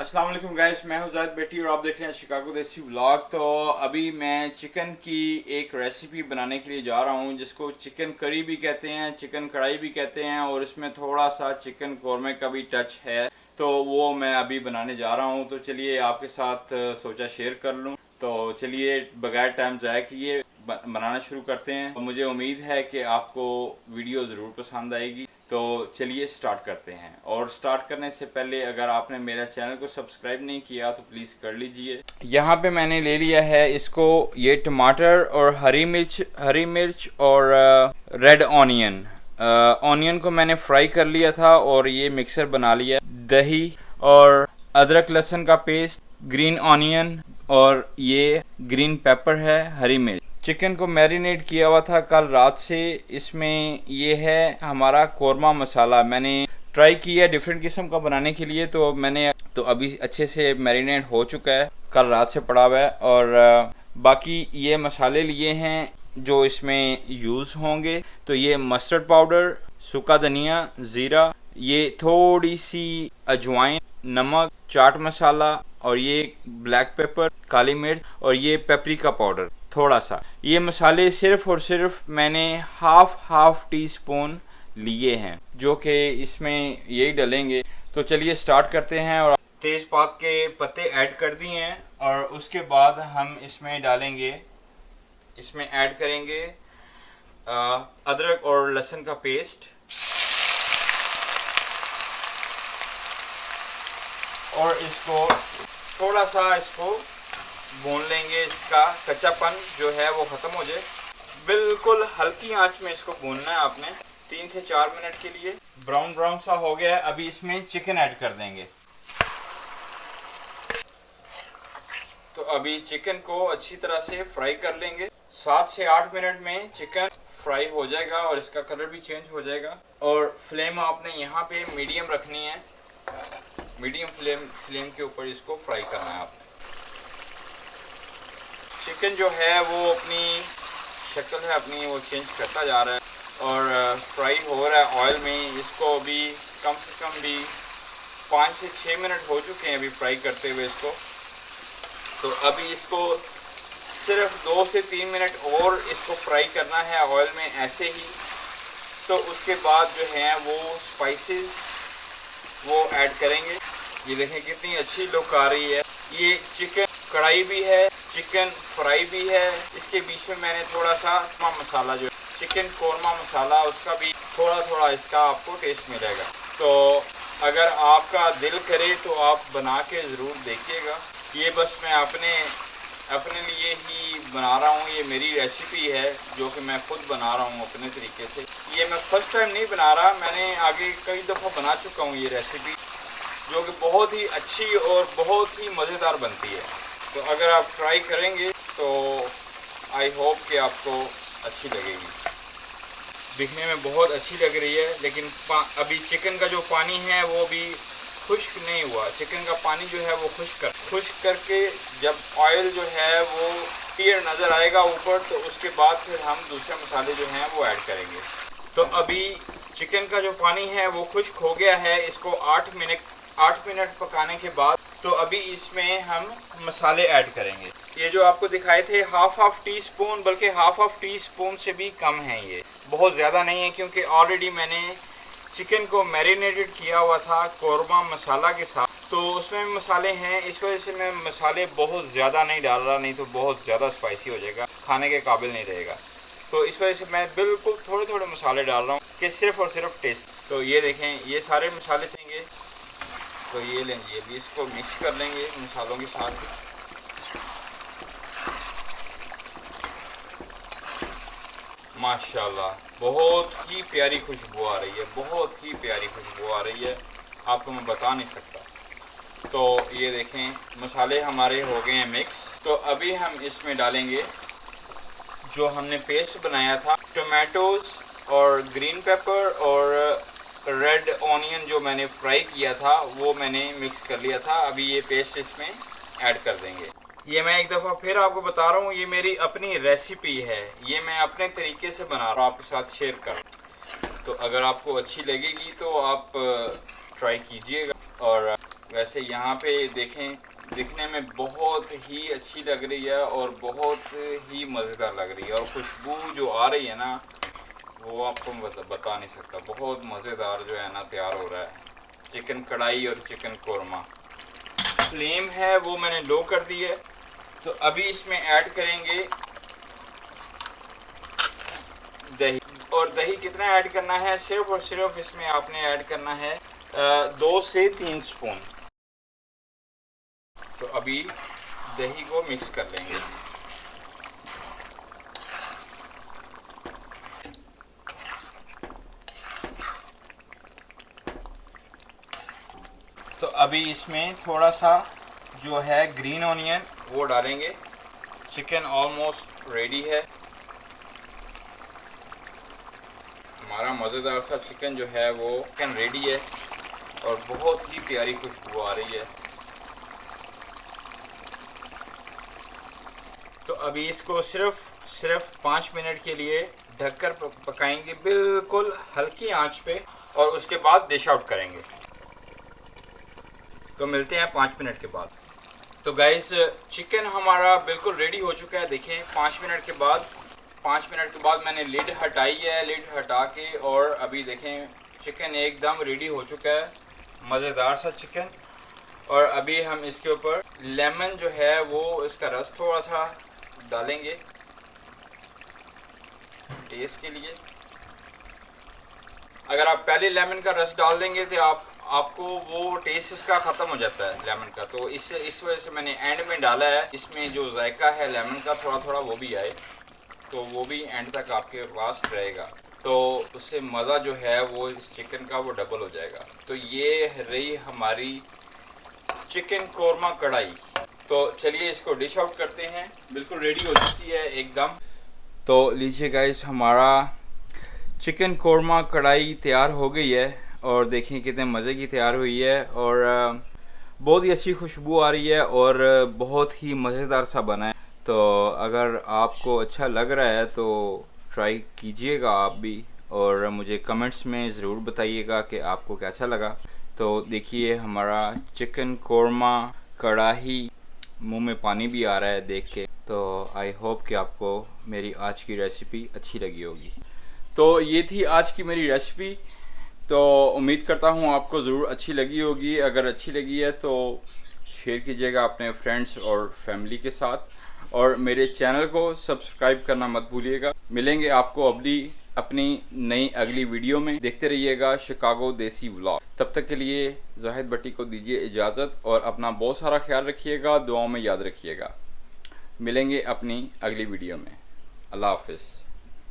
अस्सलाम वालेकुम गाइस, मैं हूं ज़ाहिद बेटी और आप देख रहे हैं शिकागो देसी व्लॉग। तो अभी मैं चिकन की एक रेसिपी बनाने के लिए जा रहा हूं जिसको चिकन करी भी कहते हैं, चिकन कढ़ाई भी कहते हैं और इसमें थोड़ा सा चिकन कौरमे का भी टच है। तो वो मैं अभी बनाने जा रहा हूं। तो चलिए आपके साथ सोचा शेयर कर लूं। तो चलिए बगैर टाइम ज़ाया किए बनाना शुरू करते हैं। मुझे उम्मीद है कि आपको वीडियो ज़रूर पसंद आएगी। तो चलिए स्टार्ट करते हैं। और स्टार्ट करने से पहले अगर आपने मेरा चैनल को सब्सक्राइब नहीं किया तो प्लीज़ कर लीजिए। यहाँ पे मैंने ले लिया है इसको, ये टमाटर और हरी मिर्च और रेड ऑनियन। ऑनियन को मैंने फ्राई कर लिया था और ये मिक्सर बना लिया। दही और अदरक लहसुन का पेस्ट, ग्रीन ऑनियन और ये ग्रीन पेपर है, हरी मिर्च। चिकन को मैरिनेट किया हुआ था कल रात से। इसमें ये है हमारा कौरमा मसाला। मैंने ट्राई किया डिफरेंट किस्म का बनाने के लिए, तो अभी अच्छे से मैरिनेट हो चुका है, कल रात से पड़ा हुआ है। और बाकी ये मसाले लिए हैं जो इसमें यूज़ होंगे। तो ये मस्टर्ड पाउडर, सूखा धनिया, ज़ीरा, ये थोड़ी सी अजवाइन, नमक, चाट मसाला और ये ब्लैक पेपर, काली मिर्च और ये पेपरिका पाउडर थोड़ा सा। ये मसाले सिर्फ और सिर्फ मैंने हाफ टी स्पून लिए हैं जो कि इसमें यही डलेंगे। तो चलिए स्टार्ट करते हैं। और तेज़पात के पत्ते ऐड कर दिए हैं और उसके बाद हम इसमें डालेंगे, इसमें ऐड करेंगे अदरक और लहसुन का पेस्ट और इसको थोड़ा सा भून लेंगे। इसका कच्चापन जो है वो ख़त्म हो जाए। बिल्कुल हल्की आंच में इसको भूनना है आपने 3 से 4 मिनट के लिए। ब्राउन ब्राउन सा हो गया है। अभी इसमें चिकन ऐड कर देंगे। तो अभी चिकन को अच्छी तरह से फ्राई कर लेंगे। 7 से 8 मिनट में चिकन फ्राई हो जाएगा और इसका कलर भी चेंज हो जाएगा। और फ्लेम आपने यहाँ पे मीडियम रखनी है। मीडियम फ्लेम के ऊपर इसको फ्राई करना है आपने। चिकन जो है वो अपनी शक्ल है अपनी वो चेंज करता जा रहा है और फ्राई हो रहा है ऑयल में। इसको अभी कम से कम भी 5 से 6 मिनट हो चुके हैं अभी फ्राई करते हुए इसको। तो अभी इसको सिर्फ 2 से 3 मिनट और इसको फ्राई करना है ऑयल में ऐसे ही। तो उसके बाद जो है वो स्पाइसेस वो ऐड करेंगे। ये देखें कितनी अच्छी लुक आ रही है। ये चिकन कढ़ाई भी है, चिकन फ्राई भी है। इसके बीच में मैंने थोड़ा सा मसाला जो चिकन कौरमा मसाला उसका भी थोड़ा थोड़ा इसका आपको टेस्ट मिलेगा। तो अगर आपका दिल करे तो आप बना के ज़रूर देखिएगा। ये बस मैं अपने लिए ही बना रहा हूँ। ये मेरी रेसिपी है जो कि मैं खुद बना रहा हूँ अपने तरीके से। ये मैं फर्स्ट टाइम नहीं बना रहा, मैंने आगे कई दफ़ा बना चुका हूँ ये रेसिपी, जो कि बहुत ही अच्छी और बहुत ही मज़ेदार बनती है। तो अगर आप ट्राई करेंगे तो आई होप कि आपको अच्छी लगेगी। दिखने में बहुत अच्छी लग रही है, लेकिन अभी चिकन का जो पानी है वो भी खुश्क नहीं हुआ। चिकन का पानी जो है वो खुश्क करके जब ऑयल जो है वो क्लियर नज़र आएगा ऊपर, तो उसके बाद फिर हम दूसरे मसाले जो हैं वो ऐड करेंगे। तो अभी चिकन का जो पानी है वो खुश्क हो गया है। इसको 8 मिनट पकाने के बाद तो अभी इसमें हम मसाले ऐड करेंगे। ये जो आपको दिखाए थे हाफ टी स्पून, बल्कि हाफ टी स्पून से भी कम है, ये बहुत ज़्यादा नहीं है क्योंकि ऑलरेडी मैंने चिकन को मैरिनेटेड किया हुआ था कौरमा मसाला के साथ, तो उसमें भी मसाले हैं। इस वजह से मैं मसाले बहुत ज़्यादा नहीं डाल रहा, नहीं तो बहुत ज़्यादा स्पाइसी हो जाएगा, खाने के काबिल नहीं रहेगा। तो इस वजह से मैं बिल्कुल थोड़े थोड़े मसाले डाल रहा हूँ कि सिर्फ और सिर्फ टेस्ट। तो ये देखें ये सारे मसाले चाहिए। तो ये लेंगे, अभी इसको मिक्स कर लेंगे मसालों के साथ। माशाल्लाह बहुत ही प्यारी खुशबू आ रही है, बहुत ही प्यारी खुशबू आ रही है, आपको मैं बता नहीं सकता। तो ये देखें मसाले हमारे हो गए हैं मिक्स। तो अभी हम इसमें डालेंगे जो हमने पेस्ट बनाया था, टोमेटोज़ और ग्रीन पेपर और रेड ऑनियन जो मैंने फ्राई किया था वो मैंने मिक्स कर लिया था। अभी ये पेस्ट इसमें ऐड कर देंगे। ये मैं एक दफ़ा फिर आपको बता रहा हूँ, ये मेरी अपनी रेसिपी है, ये मैं अपने तरीके से बना रहा हूँ, आपके साथ शेयर कर। तो अगर आपको अच्छी लगेगी तो आप ट्राई कीजिएगा। और वैसे यहाँ पे देखें, दिखने में बहुत ही अच्छी लग रही है और बहुत ही मज़ेदार लग रही है, और खुशबू जो आ रही है ना वो आपको बता नहीं सकता। बहुत मज़ेदार जो है ना तैयार हो रहा है चिकन कढ़ाई और चिकन कोरमा। फ्लेम है वो मैंने लो कर दी है। तो अभी इसमें ऐड करेंगे दही। और दही कितना ऐड करना है, सिर्फ और सिर्फ इसमें आपने ऐड करना है 2 से 3 स्पून। तो अभी दही को मिक्स कर लेंगे। तो अभी इसमें थोड़ा सा जो है ग्रीन ऑनियन वो डालेंगे। चिकन ऑलमोस्ट रेडी है। हमारा मज़ेदार सा चिकन जो है वो चिकन रेडी है और बहुत ही प्यारी खुशबू आ रही है। तो अभी इसको सिर्फ 5 मिनट के लिए ढककर पकाएंगे, बिल्कुल हल्की आंच पे, और उसके बाद डिश आउट करेंगे। तो मिलते हैं 5 मिनट के बाद। तो गाइस चिकन हमारा बिल्कुल रेडी हो चुका है। देखें 5 मिनट के बाद मैंने लिड हटाई है। लिड हटा के और अभी देखें चिकन एकदम रेडी हो चुका है, मज़ेदार सा चिकन। और अभी हम इसके ऊपर लेमन जो है वो इसका रस थोड़ा सा डालेंगे टेस्ट के लिए। अगर आप पहले लेमन का रस डाल देंगे तो आपको वो टेस्ट इसका ख़त्म हो जाता है लेमन का। तो इस वजह से मैंने एंड में डाला है, इसमें जो जायका है लेमन का थोड़ा थोड़ा वो भी आए, तो वो भी एंड तक आपके पास रहेगा। तो उससे मज़ा जो है वो इस चिकन का वो डबल हो जाएगा। तो ये रही हमारी चिकन कोरमा कढ़ाई। तो चलिए इसको डिश आउट करते हैं। बिल्कुल रेडी हो चुकी है एकदम। तो लीजिए गाइस, हमारा चिकन कोरमा कढ़ाई तैयार हो गई है और देखिए कितने मज़े की तैयार हुई है और बहुत ही अच्छी खुशबू आ रही है और बहुत ही मज़ेदार सा बना है। तो अगर आपको अच्छा लग रहा है तो ट्राई कीजिएगा आप भी, और मुझे कमेंट्स में ज़रूर बताइएगा कि आपको कैसा लगा। तो देखिए हमारा चिकन कोरमा कढ़ाई, मुंह में पानी भी आ रहा है देख के। तो आई होप कि आपको मेरी आज की रेसिपी अच्छी लगी होगी। तो ये थी आज की मेरी रेसिपी। तो उम्मीद करता हूँ आपको ज़रूर अच्छी लगी होगी। अगर अच्छी लगी है तो शेयर कीजिएगा अपने फ्रेंड्स और फैमिली के साथ, और मेरे चैनल को सब्सक्राइब करना मत भूलिएगा। मिलेंगे आपको अपनी नई अगली वीडियो में। देखते रहिएगा शिकागो देसी व्लॉग। तब तक के लिए जाहिद भट्टी को दीजिए इजाज़त और अपना बहुत सारा ख्याल रखिएगा, दुआओं में याद रखिएगा। मिलेंगे अपनी अगली वीडियो में। अल्लाह हाफिज़।